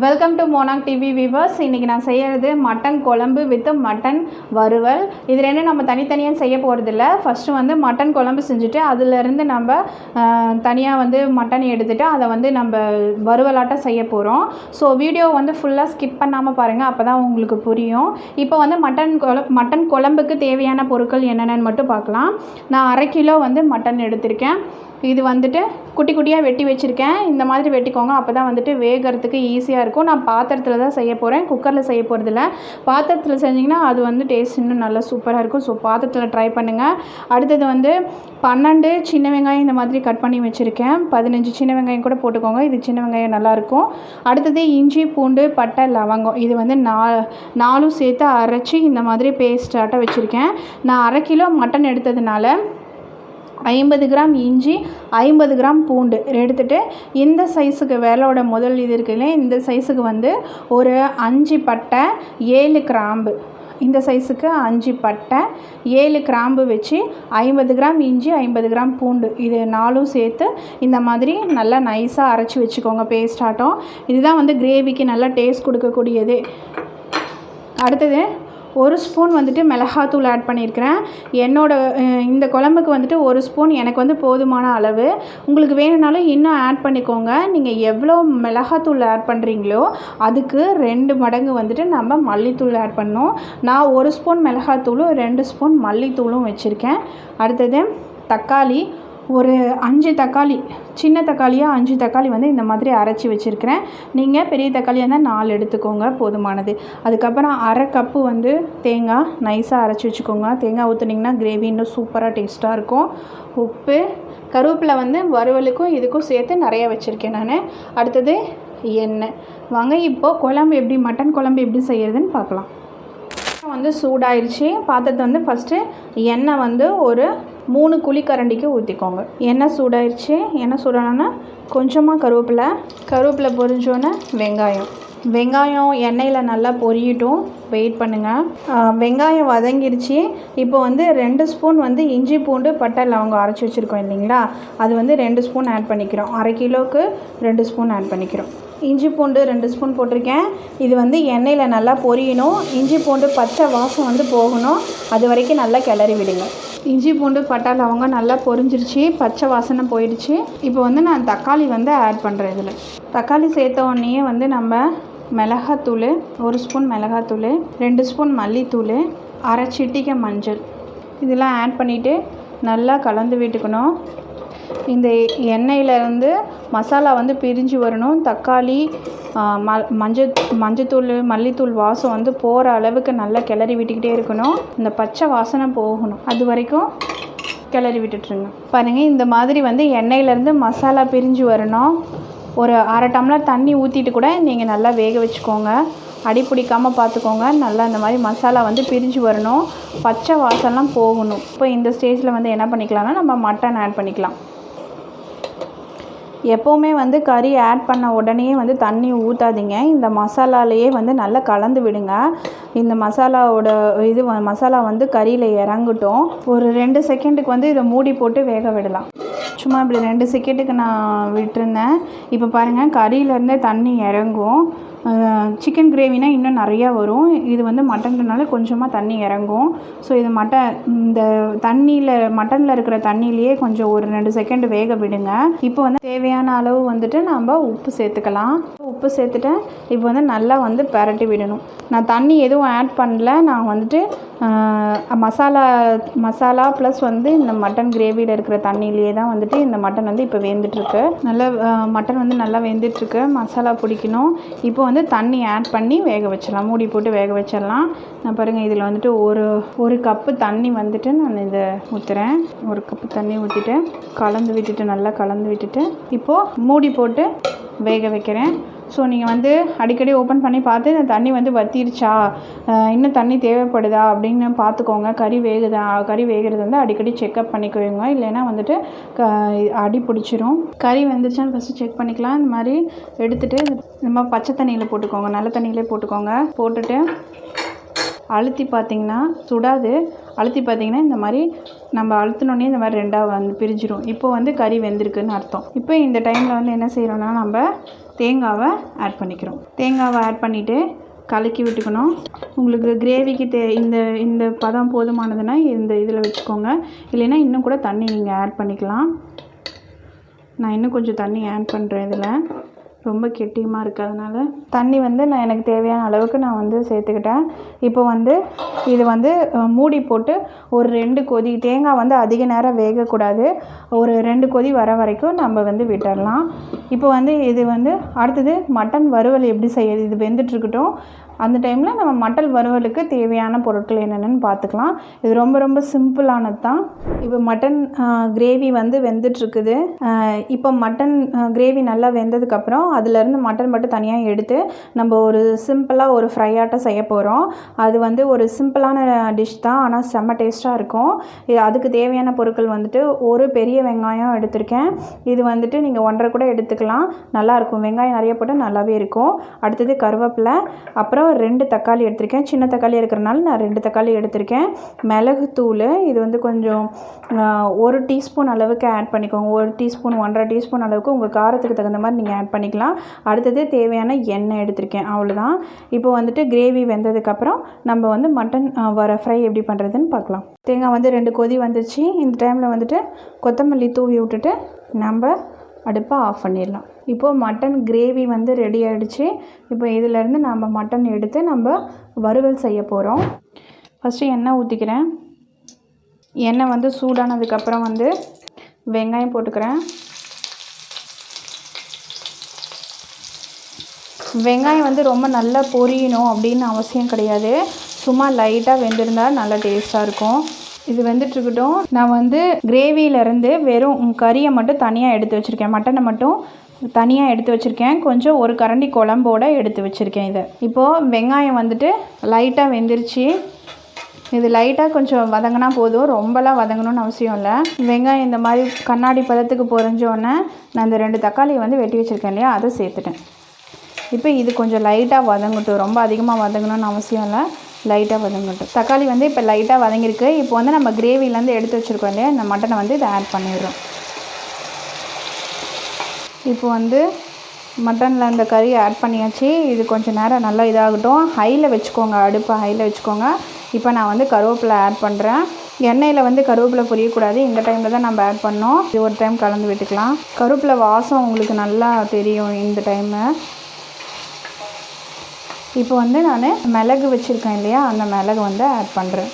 Welcome to Monac TV viewers. இன்றைக்கி நான் செய்கிறது மட்டன் குழம்பு வித் மட்டன் வறுவல். இது ரெண்டும் நம்ம தனித்தனியாக செய்ய போகிறதில்ல. ஃபஸ்ட்டு வந்து மட்டன் குழம்பு செஞ்சுட்டு அதிலேருந்து நம்ம தனியாக வந்து மட்டன் எடுத்துகிட்டு அதை வந்து நம்ம வறுவலாட்டம் செய்ய போகிறோம். ஸோ வீடியோ வந்து ஃபுல்லாக ஸ்கிப் பண்ணாமல் பாருங்கள், அப்போ தான் உங்களுக்கு புரியும். இப்போ வந்து மட்டன் குழம்புக்கு தேவையான பொருட்கள் என்னென்னு மட்டும் பார்க்கலாம். நான் 1/2 கிலோ வந்து மட்டன் எடுத்திருக்கேன். இது வந்துட்டு குட்டி குட்டியாக வெட்டி வச்சுருக்கேன். இந்த மாதிரி வெட்டிக்கோங்க, அப்போ தான் வந்துட்டு வேகிறதுக்கு ஈஸியாக இருக்கும். நான் பாத்திரத்தில் தான் செய்ய போகிறேன், குக்கரில் செய்ய போகிறதில்ல. பாத்திரத்தில் செஞ்சிங்கன்னா அது வந்து டேஸ்ட் இன்னும் நல்லா சூப்பராக இருக்கும். ஸோ பாத்திரத்தில் ட்ரை பண்ணுங்கள். அடுத்தது வந்து 12 சின்ன வெங்காயம் இந்த மாதிரி கட் பண்ணி வச்சுருக்கேன். 15 சின்ன வெங்காயம் கூட போட்டுக்கோங்க, இது சின்ன வெங்காயம் நல்லாயிருக்கும். அடுத்தது இஞ்சி, பூண்டு, பட்டை, லவங்கம், இது வந்து 4 சேர்த்து அரைச்சி இந்த மாதிரி பேஸ்ட் ஆட்ட வச்சுருக்கேன். நான் 1/2 கிலோ மட்டன் எடுத்ததுனால 50 கிராம் இஞ்சி, 50 கிராம் பூண்டு எடுத்துகிட்டு இந்த சைஸுக்கு விரலோட முதல் இது இருக்குல்ல, இந்த சைஸுக்கு வந்து ஒரு 5 பட்டை 7 கிராம்பு, இந்த சைஸுக்கு 5 பட்டை 7 கிராம்பு வச்சு 50 கிராம் இஞ்சி, 50 கிராம் பூண்டு, இது 4 சேர்த்து இந்த மாதிரி நல்லா நைஸாக அரைச்சி வச்சுக்கோங்க பேஸ்ட் ஆட்டம். இதுதான் வந்து கிரேவிக்கு நல்லா டேஸ்ட் கொடுக்கக்கூடியது. அடுத்தது 1 ஸ்பூன் வந்துட்டு மிளகாத்தூள் ஆட் பண்ணியிருக்கிறேன். இந்த குழம்புக்கு வந்துட்டு 1 ஸ்பூன் எனக்கு வந்து போதுமான அளவு. உங்களுக்கு வேணும்னாலும் இன்னும் ஆட் பண்ணிக்கோங்க. நீங்கள் எவ்வளோ மிளகாத்தூள் ஆட் பண்ணுறீங்களோ அதுக்கு 2 மடங்கு வந்துட்டு நம்ம மல்லித்தூள் ஆட் பண்ணணும். நான் 1 ஸ்பூன் மிளகாத்தூளும் 2 ஸ்பூன் மல்லித்தூளும் வச்சுருக்கேன். அடுத்தது தக்காளி, ஒரு 5 தக்காளி, சின்ன தக்காளியாக 5 தக்காளி வந்து இந்த மாதிரி அரைச்சி வச்சுருக்கிறேன். நீங்கள் பெரிய தக்காளியாக இருந்தால் 4 எடுத்துக்கோங்க, போதுமானது. அதுக்கப்புறம் 1/2 கப்பு வந்து தேங்காய் நைஸாக அரைச்சி வச்சுக்கோங்க. தேங்காய் ஊற்றுனீங்கன்னா கிரேவி இன்னும் சூப்பராக டேஸ்ட்டாக இருக்கும். உப்பு, கருவேப்பிலை வந்து வறுவலுக்கும் இதுக்கும் சேர்த்து நிறையா வச்சுருக்கேன் நான். அடுத்தது எண்ணெய். வாங்க இப்போது மட்டன் குழம்பு எப்படி செய்கிறதுன்னு பார்க்கலாம். வந்து சூடாயிருச்சு. பாத்திரத்தை வந்து ஃபஸ்ட்டு எண்ணெய் வந்து ஒரு 3 குழிக்கரண்டிக்கு ஊற்றிக்கோங்க. எண்ணெய் சூடாயிருச்சு. எண்ணெய் சூடானா கொஞ்சமாக கருவேப்பிலை பொரிஞ்சோன்னே வெங்காயம் எண்ணெயில் நல்லா பொரியட்டும், வெயிட் பண்ணுங்கள். வெங்காயம் வதங்கிருச்சு. இப்போ வந்து 2 ஸ்பூன் வந்து இஞ்சி, பூண்டு, பட்டை, லவங்கம் அரைச்சி வச்சுருக்கோம் இல்லைங்களா, அது வந்து 2 ஸ்பூன் ஆட் பண்ணிக்கிறோம். 1/2 கிலோவுக்கு 2 ஸ்பூன் ஆட் பண்ணிக்கிறோம். இஞ்சி பூண்டு 2 ஸ்பூன் போட்டிருக்கேன். இது வந்து எண்ணெயில் நல்லா பொரியணும். இஞ்சி பூண்டு பச்சை வாசம் வந்து போகணும், அது வரைக்கும் நல்லா கிளறி விடுங்க. இஞ்சி பூண்டு பட்டை லவங்கம் நல்லா பொரிஞ்சிருச்சு, பச்சை வாசனை போயிடுச்சு. இப்போ வந்து நான் தக்காளி வந்து ஆட் பண்ணுறேன். இதில் தக்காளி சேர்த்த உடனே வந்து நம்ம மிளகாத்தூள், 1 ஸ்பூன் மிளகாத்தூள், 2 ஸ்பூன் மல்லித்தூள், 1/2 சிட்டிகை மஞ்சள், இதெல்லாம் ஆட் பண்ணிவிட்டு நல்லா கலந்து விட்டுக்கணும். இந்த எண்ணெயிலேருந்து மசாலா வந்து பிரிஞ்சு வரணும். தக்காளி, மஞ்சத்தூள், மல்லித்தூள் வாசம் வந்து போகிற அளவுக்கு நல்லா கிளறி விட்டுக்கிட்டே இருக்கணும். இந்த பச்சை வாசனை போகணும், அது வரைக்கும் கிளறி விட்டுட்ருங்க. பாருங்கள், இந்த மாதிரி வந்து எண்ணெயிலேருந்து மசாலா பிரிஞ்சு வரணும். ஒரு 1/2 டம்ளர் தண்ணி ஊற்றிட்டு கூட நீங்கள் நல்லா வேக வச்சுக்கோங்க. அடி பிடிக்காமல் பார்த்துக்கோங்க. நல்லா இந்த மாதிரி மசாலா வந்து பிரிஞ்சு வரணும், பச்சை வாசம்லாம் போகணும். இப்போ இந்த ஸ்டேஜில் வந்து என்ன பண்ணிக்கலாம்னா நம்ம மட்டன் ஆட் பண்ணிக்கலாம். எப்போவுமே வந்து கறி ஆட் பண்ண உடனே வந்து தண்ணி ஊற்றாதீங்க. இந்த மசாலாலேயே வந்து நல்லா கலந்து விடுங்க. இந்த மசாலா வந்து கறியில் இறங்கட்டும். ஒரு 2 செகண்டுக்கு வந்து இதை மூடி போட்டு வேக விடலாம். சும்மா இப்படி 2 செகண்டுக்கு நான் விட்டுருந்தேன். இப்போ பாருங்கள், கறியிலேருந்தே தண்ணி இறங்கும். சிக்கன் கிரேவினா இன்னும் நிறையா வரும். இது வந்து மட்டன்றனால கொஞ்சமாக தண்ணி இறங்கும். ஸோ இது இந்த மட்டனில் இருக்கிற தண்ணியிலேயே கொஞ்சம் ஒரு 2 செகண்ட் வேக விடுங்க. இப்போ வந்து தேவையான அளவு வந்துட்டு நம்ம உப்பு சேர்த்துக்கலாம். உப்பு சேர்த்துட்டேன். இப்போ வந்து நல்லா வந்து பரட்டி விடணும். நான் தண்ணி எதுவும் ஆட் பண்ணல. நான் வந்துட்டு மசாலா ப்ளஸ் வந்து இந்த மட்டன் கிரேவியில் இருக்கிற தண்ணியிலே தான் வந்துட்டு இந்த மட்டன் வந்து இப்போ வெந்துட்டுருக்கு. நல்லா மட்டன் வந்து நல்லா வெந்துட்டுருக்கு. மசாலா பிடிக்கணும். இப்போ வந்து தண்ணி ஆட் பண்ணி வேக வச்சிடலாம், மூடி போட்டு வேக வச்சிடலாம். நான் பாருங்கள், இதில் வந்துட்டு ஒரு கப்பு தண்ணி வந்துட்டு நான் இதை ஊற்றுறேன். 1 கப்பு தண்ணி ஊற்றிட்டு நல்லா கலந்து விட்டுட்டு இப்போது மூடி போட்டு வேக வைக்கிறேன். ஸோ நீங்கள் வந்து அடிக்கடி ஓப்பன் பண்ணி பார்த்து இந்த தண்ணி வந்து வற்றிருச்சா, இன்னும் தண்ணி தேவைப்படுதா அப்படின்னு பார்த்துக்கோங்க. கறி வேகிறது வந்து அடிக்கடி செக்அப் பண்ணிக்கோங்க, இல்லைன்னா வந்துட்டு அடி பிடிச்சிரும். கறி வெந்துருச்சான்னு ஃபஸ்ட்டு செக் பண்ணிக்கலாம். இந்த மாதிரி எடுத்துகிட்டு நம்ம பச்சை தண்ணியில் போட்டுக்கோங்க, நல்ல தண்ணியிலே போட்டுட்டு அழுத்தி பார்த்திங்கன்னா சுடாது. அழுத்தி பார்த்திங்கன்னா இந்த மாதிரி நம்ம அழுத்தினோடனே இந்த மாதிரி 2ஆக வந்து பிரிஞ்சிடும். இப்போ வந்து கறி வெந்திருக்குன்னு அர்த்தம். இப்போ இந்த டைமில் வந்து என்ன செய்கிறோன்னா நம்ம தேங்காவை ஆட் பண்ணிக்கிறோம். தேங்காவை ஆட் பண்ணிவிட்டு கலக்கி விட்டுக்கணும். உங்களுக்கு கிரேவிக்கு இந்த இந்த பதம் போதுமானதுன்னா இந்த இதில் வச்சுக்கோங்க. இல்லைன்னா இன்னும் கூட தண்ணி நீங்கள் ஆட் பண்ணிக்கலாம். நான் இன்னும் கொஞ்சம் தண்ணி ஆட் பண்ணுறேன். இதில் ரொம்ப கெட்டியமாக இருக்கிறதுனால தண்ணி நான் எனக்கு தேவையான அளவுக்கு நான் சேர்த்துக்கிட்டேன். இப்போ இது மூடி போட்டு ஒரு 2 கொதி, தேங்காய் அதிக நேரம் வேகக்கூடாது, ஒரு 2 கொதி வர வரைக்கும் நம்ம விட்டுடலாம். இப்போ இது அடுத்தது மட்டன் வறுவல் எப்படி செய்யறது, இது வெந்துட்டுருக்கட்டும். அந்த டைமில் நம்ம மட்டன் வறுவலுக்கு தேவையான பொருட்கள் என்னென்னு பார்த்துக்கலாம். இது ரொம்ப ரொம்ப சிம்பிளானது தான். இப்போ மட்டன் கிரேவி வெந்துட்டுருக்குது. இப்போ மட்டன் கிரேவி நல்லா வெந்ததுக்கப்புறம் அதுலேருந்து மட்டன் மட்டும் தனியாக எடுத்து நம்ம ஒரு சிம்பிளாக ஒரு ஃப்ரை ஆட்டம் செய்ய போகிறோம். அது ஒரு சிம்பிளான டிஷ் தான், ஆனால் செம்ம டேஸ்ட்டாக இருக்கும். அதுக்கு தேவையான பொருட்கள் ஒரு பெரிய வெங்காயம் எடுத்திருக்கேன். இது நீங்கள் 1.5 கூட எடுத்துக்கலாம், நல்லாயிருக்கும். வெங்காயம் நிறைய போட்டால் நல்லாவே இருக்கும். அடுத்தது கருவேப்பிலை, அப்புறம் 2 தக்காளி எடுத்திருக்கேன். சின்ன தக்காளி இருக்கிறனால நான் 2 தக்காளி எடுத்திருக்கேன். மிளகுத்தூள் இது கொஞ்சம் 1 டீஸ்பூன் அளவுக்கு ஆட் பண்ணிக்கோங்க. 1 டீஸ்பூன் 1.5 டீஸ்பூன் அளவுக்கு உங்கள் காரத்துக்கு தகுந்த மாதிரி நீங்கள் ஆட் பண்ணிக்கலாம். அடுத்தது தேவையான எண்ணெய் எடுத்திருக்கேன், அவ்வளோதான். இப்போ கிரேவி வெந்ததுக்கப்புறம் நம்ம மட்டன் ஃப்ரை எப்படி பண்ணுறதுன்னு பார்க்கலாம். தேங்காய் 2 கொதி வந்துச்சு. இந்த டைமில் கொத்தமல்லி தூவி விட்டுட்டு நம்ம அடுப்பை ஆஃப் பண்ணிடலாம். இப்போது மட்டன் கிரேவி ரெடி ஆகிடுச்சு. இப்போ இதிலேருந்து நம்ம மட்டன் எடுத்து நம்ம வறுவல் செய்ய போகிறோம். ஃபஸ்ட்டு எண்ணெய் ஊற்றிக்கிறேன். எண்ணெய் சூடானதுக்கப்புறம் வெங்காயம் போட்டுக்கிறேன். வெங்காயம் ரொம்ப நல்லா பொரியணும் அப்படின்னு அவசியம் கிடையாது, சும்மா லைட்டாக வெந்திருந்தால் நல்லா டேஸ்ட்டாக இருக்கும். இது வெந்துட்டுருக்கட்டும். நான் கிரேவியிலேருந்து வெறும் கறியை மட்டும் தனியாக எடுத்து வச்சுருக்கேன், மட்டனை மட்டும் தனியாக எடுத்து வச்சுருக்கேன். கொஞ்சம் ஒரு கரண்டி குழம்போடு எடுத்து வச்சுருக்கேன். இதை இப்போது வெங்காயம் லைட்டாக வெந்துருச்சு. இது லைட்டாக கொஞ்சம் வதங்கினா போதும், ரொம்பலாம் வதங்கணும்னு அவசியம் இல்லை. வெங்காயம் இந்த மாதிரி கண்ணாடி பதத்துக்கு பொரிஞ்சோடனே நான் இந்த 2 தக்காளியை வெட்டி வச்சுருக்கேன் இல்லையா, அதை சேர்த்துட்டேன். இப்போ இது கொஞ்சம் லைட்டாக வதங்கட்டும், ரொம்ப அதிகமாக வதங்கணும்னு அவசியம் இல்லை, லைட்டாக வதங்கட்டும். தக்காளி இப்போ லைட்டாக வதங்கியிருக்கு. இப்போ நம்ம கிரேவிலேருந்து எடுத்து வச்சுருக்கோம் இல்லையா, இந்த மட்டனை இதை ஆட் பண்ணிடுறோம். இப்போ மட்டனில் இந்த கறியை ஆட் பண்ணியாச்சு. இது கொஞ்சம் நேரம் நல்லா இதாகட்டும். ஹையில் வச்சுக்கோங்க, அடுப்பை ஹையில் வச்சுக்கோங்க. இப்போ நான் கருவேப்பிலை ஆட் பண்ணுறேன். எண்ணெயில் கருவேப்பிலை பொரியக்கூடாது, இந்த டைமில் தான் நம்ம ஆட் பண்ணோம். இது ஒரு டைம் கலந்து விட்டுக்கலாம். கருவேப்பிலை வாசம் உங்களுக்கு நல்லா தெரியும் இந்த டைமு. இப்போ நான் மிளகு வச்சுருக்கேன் இல்லையா, அந்த மிளகு ஆட் பண்ணுறேன்.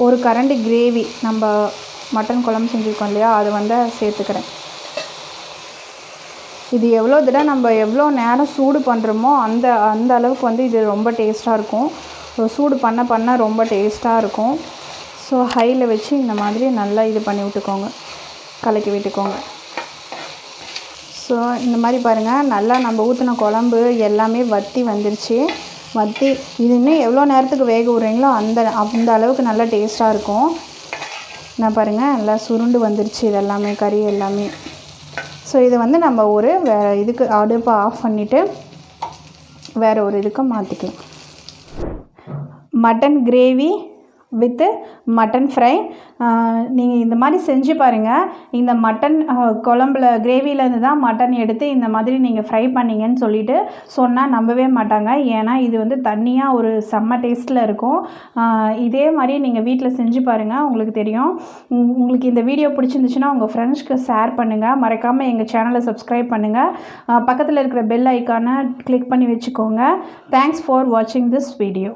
ஒரு கரண்டி கிரேவி நம்ம மட்டன் குழம்பு செஞ்சுருக்கோம் இல்லையா, அது சேர்த்துக்கிறேன். இது எவ்வளோ தடவை நம்ம எவ்வளோ நேரம் சூடு பண்ணுறோமோ அந்த அளவுக்கு இது ரொம்ப டேஸ்ட்டாக இருக்கும். சூடு பண்ண ரொம்ப டேஸ்ட்டாக இருக்கும். ஸோ ஹையில் வச்சு இந்த மாதிரி நல்லா இது பண்ணி விட்டுக்கோங்க, கலக்கி விட்டுக்கோங்க. ஸோ இந்த மாதிரி பாருங்கள், நல்லா நம்ம ஊற்றின குழம்பு எல்லாமே வற்றி வந்துருச்சு. இது இன்னும் எவ்வளோ நேரத்துக்கு வேக விட்றீங்களோ அந்த அளவுக்கு நல்லா டேஸ்ட்டாக இருக்கும். நான் பாருங்கள் நல்லா சுருண்டு வந்துருச்சு இதெல்லாமே, கறி எல்லாமே. ஸோ இதை நம்ம ஒரு இதுக்கு அடுப்பை ஆஃப் பண்ணிவிட்டு வேறு ஒரு இதுக்கு மாற்றிக்கலாம். Mutton gravy with mutton fry நீங்கள் இந்த மாதிரி செஞ்சு பாருங்கள். இந்த மட்டன் குழம்புல கிரேவியிலேருந்து தான் மட்டன் எடுத்து இந்த மாதிரி நீங்கள் ஃப்ரை பண்ணிங்கன்னு சொல்லிட்டு சொன்னால் நம்பவே மாட்டாங்க. ஏன்னா இது தனியாக ஒரு செம்ம டேஸ்ட்டில் இருக்கும். இதே மாதிரி நீங்கள் வீட்டில் செஞ்சு பாருங்கள், உங்களுக்கு தெரியும். உங்களுக்கு இந்த வீடியோ பிடிச்சிருந்துச்சுன்னா உங்கள் ஃப்ரெண்ட்ஸ்க்கு ஷேர் பண்ணுங்கள். மறக்காமல் எங்கள் சேனலை சப்ஸ்கிரைப் பண்ணுங்கள். பக்கத்தில் இருக்கிற பெல் ஐக்கானை கிளிக் பண்ணி வச்சுக்கோங்க. தேங்க்ஸ் ஃபார் வாட்சிங் திஸ் வீடியோ.